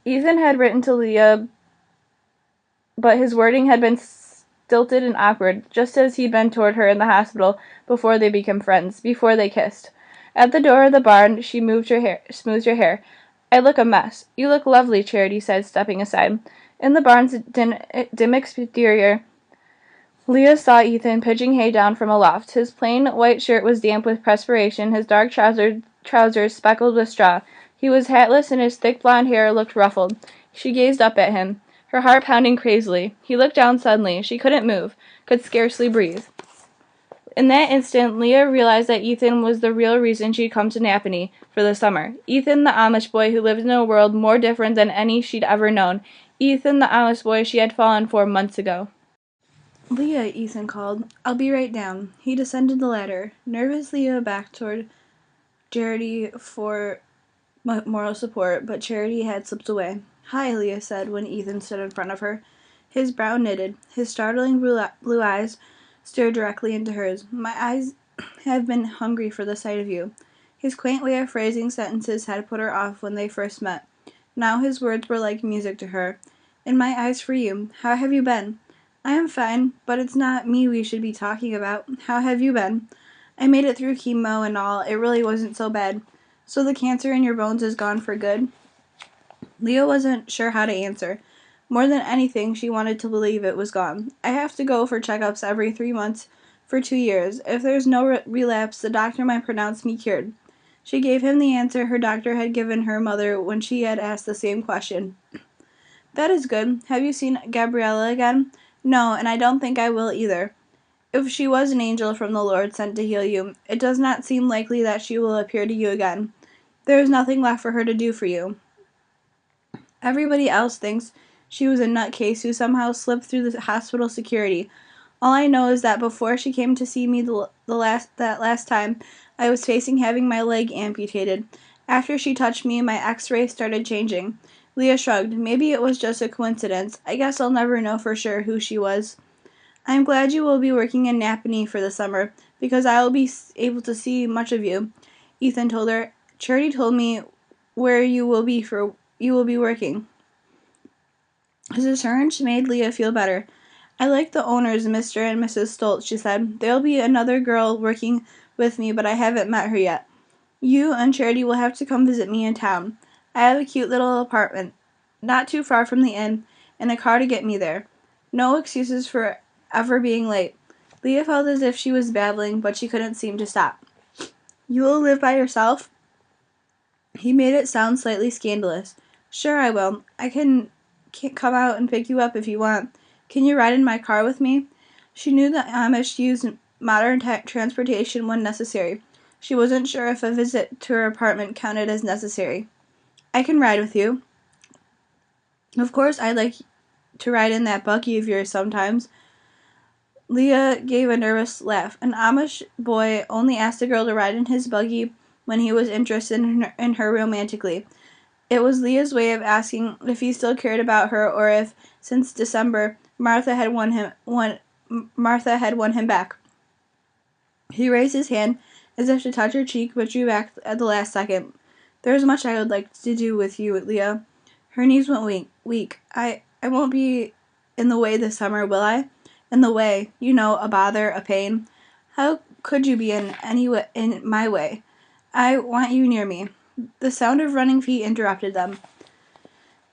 Ethan had written to Leah, but his wording had been stilted and awkward, just as he'd been toward her in the hospital before they became friends, before they kissed. At the door of the barn, she smoothed her hair. I look a mess. You look lovely, Charity said, stepping aside. In the barn's dim exterior, Leah saw Ethan pitching hay down from a loft. His plain white shirt was damp with perspiration, his dark trousers speckled with straw. He was hatless, and his thick blonde hair looked ruffled. She gazed up at him, her heart pounding crazily. He looked down suddenly. She couldn't move, could scarcely breathe. In that instant, Leah realized that Ethan was the real reason she'd come to Napanee for the summer. Ethan, the Amish boy who lived in a world more different than any she'd ever known. Ethan, the Amish boy she had fallen for months ago. Leah, Ethan called. I'll be right down. He descended the ladder, nervously back toward Charity for moral support, but Charity had slipped away. Hi, Leah said when Ethan stood in front of her. His brow knitted. His startling blue eyes stared directly into hers. My eyes have been hungry for the sight of you. His quaint way of phrasing sentences had put her off when they first met. Now his words were like music to her. In my eyes for you. How have you been? I am fine, but it's not me we should be talking about. How have you been? I made it through chemo and all. It really wasn't so bad. So the cancer in your bones is gone for good? Leah wasn't sure how to answer. More than anything, she wanted to believe it was gone. I have to go for checkups every 3 months for 2 years. If there's no relapse, the doctor might pronounce me cured. She gave him the answer her doctor had given her mother when she had asked the same question. That is good. Have you seen Gabriella again? No, and I don't think I will either. If she was an angel from the Lord sent to heal you, it does not seem likely that she will appear to you again. There is nothing left for her to do for you. Everybody else thinks she was a nutcase who somehow slipped through the hospital security. All I know is that before she came to see me that last time, I was facing having my leg amputated. After she touched me, my x-ray started changing. Leah shrugged. Maybe it was just a coincidence. I guess I'll never know for sure who she was. I'm glad you will be working in Napanee for the summer, because I will be able to see much of you, Ethan told her. Charity told me where you will be working. His assurance made Leah feel better. I like the owners, Mr. and Mrs. Stoltz, she said. There'll be another girl working with me, but I haven't met her yet. You and Charity will have to come visit me in town. I have a cute little apartment, not too far from the inn, and a car to get me there. No excuses for ever being late. Leah felt as if she was babbling, but she couldn't seem to stop. You will live by yourself? He made it sound slightly scandalous. Sure I will. I can come out and pick you up if you want. Can you ride in my car with me? She knew the Amish used modern transportation when necessary. She wasn't sure if a visit to her apartment counted as necessary. I can ride with you. Of course I'd like to ride in that buggy of yours sometimes. Leah gave a nervous laugh. An Amish boy only asked a girl to ride in his buggy when he was interested in her romantically. It was Leah's way of asking if he still cared about her, or if, since December, Martha had won him back. He raised his hand as if to touch her cheek, but drew back at the last second. There's much I would like to do with you, Leah. Her knees went weak. I won't be in the way this summer, will I? In the way, you know, a bother, a pain. How could you be in my way? I want you near me. The sound of running feet interrupted them.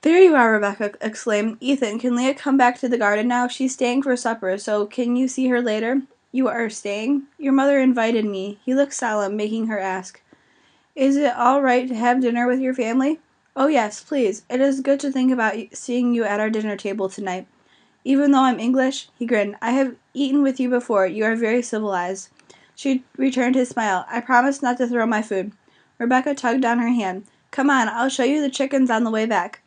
There you are, Rebecca exclaimed. Ethan, can Leah come back to the garden now? She's staying for supper, so can you see her later? You are staying? Your mother invited me. He looked solemn, making her ask. Is it all right to have dinner with your family? Oh yes, please. It is good to think about seeing you at our dinner table tonight. Even though I'm English, he grinned. I have eaten with you before. You are very civilized. She returned his smile. I promise not to throw my food. Rebecca tugged on her hand. Come on, I'll show you the chickens on the way back.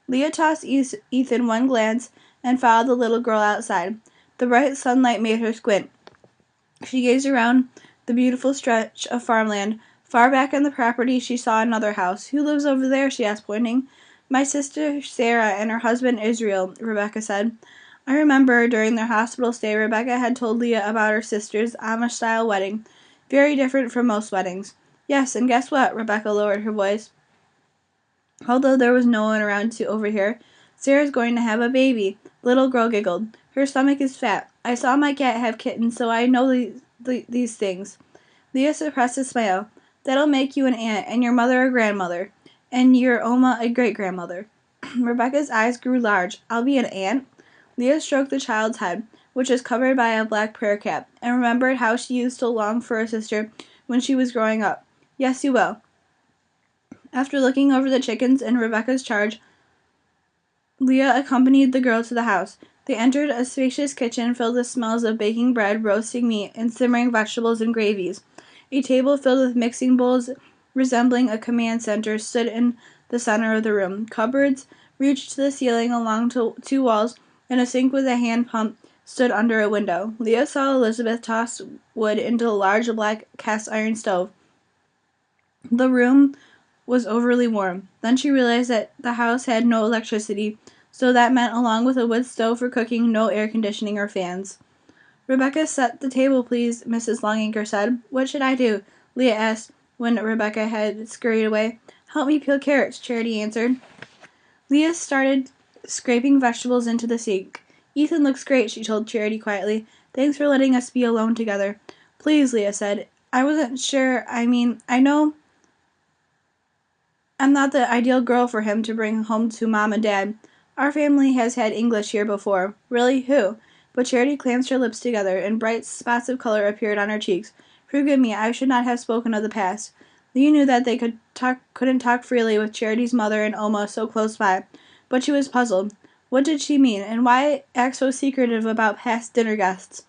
Leah tossed Ethan one glance and followed the little girl outside. The bright sunlight made her squint. She gazed around the beautiful stretch of farmland. Far back on the property she saw another house. Who lives over there? She asked, pointing. My sister Sarah and her husband Israel, Rebecca said. I remember during their hospital stay, Rebecca had told Leah about her sister's Amish-style wedding. Very different from most weddings. Yes, and guess what? Rebecca lowered her voice. Although there was no one around to overhear. "Sarah's going to have a baby." The little girl giggled. "Her stomach is fat. I saw my cat have kittens, so I know these things." Leah suppressed a smile. "That'll make you an aunt, and your mother a grandmother, and your Oma a great-grandmother." Rebecca's eyes grew large. "I'll be an aunt?" Leah stroked the child's head, which was covered by a black prayer cap, and remembered how she used to long for a sister when she was growing up. "Yes, you will." After looking over the chickens in Rebecca's charge, Leah accompanied the girl to the house. They entered a spacious kitchen filled with smells of baking bread, roasting meat, and simmering vegetables and gravies. A table filled with mixing bowls resembling a command center stood in the center of the room. Cupboards reached to the ceiling along two walls, and a sink with a hand pump stood under a window. Leah saw Elizabeth toss wood into a large black cast iron stove. The room was overly warm. Then she realized that the house had no electricity, so that meant, along with a wood stove for cooking, no air conditioning or fans. "Rebecca, set the table, please," Mrs. Longacre said. "What should I do?" Leah asked when Rebecca had scurried away. "Help me peel carrots," Charity answered. Leah started scraping vegetables into the sink. "Ethan looks great," she told Charity quietly. "Thanks for letting us be alone together." "Please," Leah said. "I wasn't sure. I know I'm not the ideal girl for him to bring home to Mom and Dad. Our family has had English here before." "Really? Who?" But Charity clenched her lips together, and bright spots of color appeared on her cheeks. "Forgive me, I should not have spoken of the past." Leah knew that they couldn't talk freely with Charity's mother and Oma so close by, but she was puzzled. What did she mean, and why act so secretive about past dinner guests?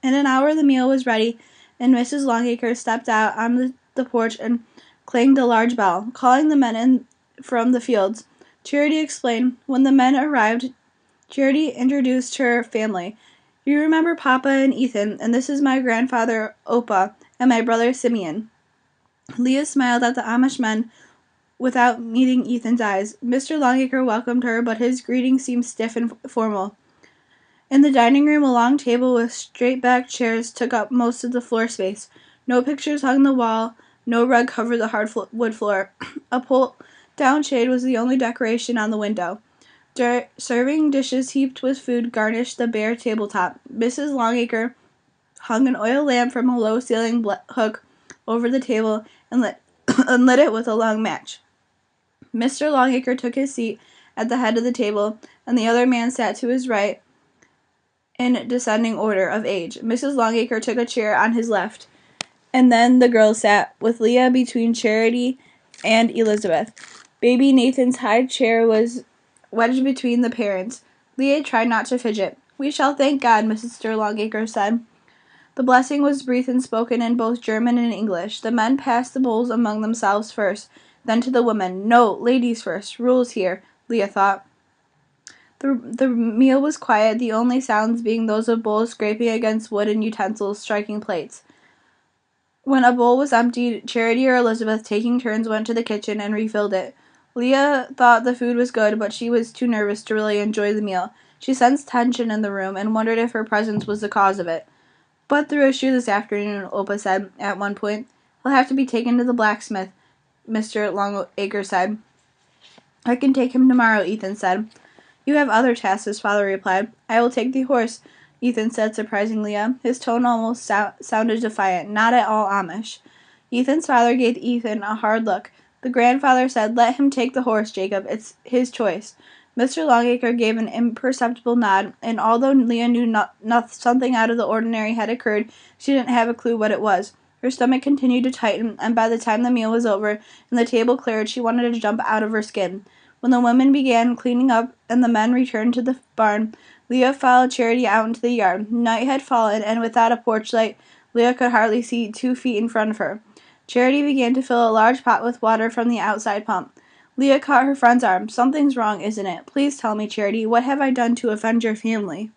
In an hour the meal was ready, and Mrs. Longacre stepped out on the porch and clanged a large bell, calling the men in from the fields. Charity explained. When the men arrived, Charity introduced her family. "You remember Papa and Ethan, and this is my grandfather Opa, and my brother Simeon." Leah smiled at the Amish men without meeting Ethan's eyes. Mr. Longacre welcomed her, but his greeting seemed stiff and formal. In the dining room, a long table with straight-backed chairs took up most of the floor space. No pictures hung the wall, no rug covered the hard wood floor. A pull-down shade was the only decoration on the window. Serving dishes heaped with food garnished the bare tabletop. Mrs. Longacre hung an oil lamp from a low-ceiling hook over the table and lit it with a long match. Mr. Longacre took his seat at the head of the table, and the other man sat to his right in descending order of age. Mrs. Longacre took a chair on his left, and then the girls sat, with Leah between Charity and Elizabeth. Baby Nathan's high chair was wedged between the parents. Leah tried not to fidget. "We shall thank God," Mrs. Longacre said. The blessing was breathed and spoken in both German and English. The men passed the bowls among themselves first, then to the women. "No, ladies first. Rules here," Leah thought. The meal was quiet, the only sounds being those of bowls scraping against wood and utensils striking plates. When a bowl was emptied, Charity or Elizabeth, taking turns, went to the kitchen and refilled it. Leah thought the food was good, but she was too nervous to really enjoy the meal. She sensed tension in the room and wondered if her presence was the cause of it. "Bud threw a shoe this afternoon," Opa said at one point. "He'll have to be taken to the blacksmith," Mr. Longacre said. "I can take him tomorrow," Ethan said. "You have other tasks," his father replied. "I will take the horse," Ethan said, surprising Leah. His tone almost sounded defiant, not at all Amish. Ethan's father gave Ethan a hard look. The grandfather said, "Let him take the horse, Jacob. It's his choice." Mr. Longacre gave an imperceptible nod, and although Leah knew something out of the ordinary had occurred, she didn't have a clue what it was. Her stomach continued to tighten, and by the time the meal was over and the table cleared, she wanted to jump out of her skin. When the women began cleaning up and the men returned to the barn, Leah followed Charity out into the yard. Night had fallen, and without a porch light, Leah could hardly see 2 feet in front of her. Charity began to fill a large pot with water from the outside pump. Leah caught her friend's arm. "Something's wrong, isn't it? Please tell me, Charity. What have I done to offend your family?"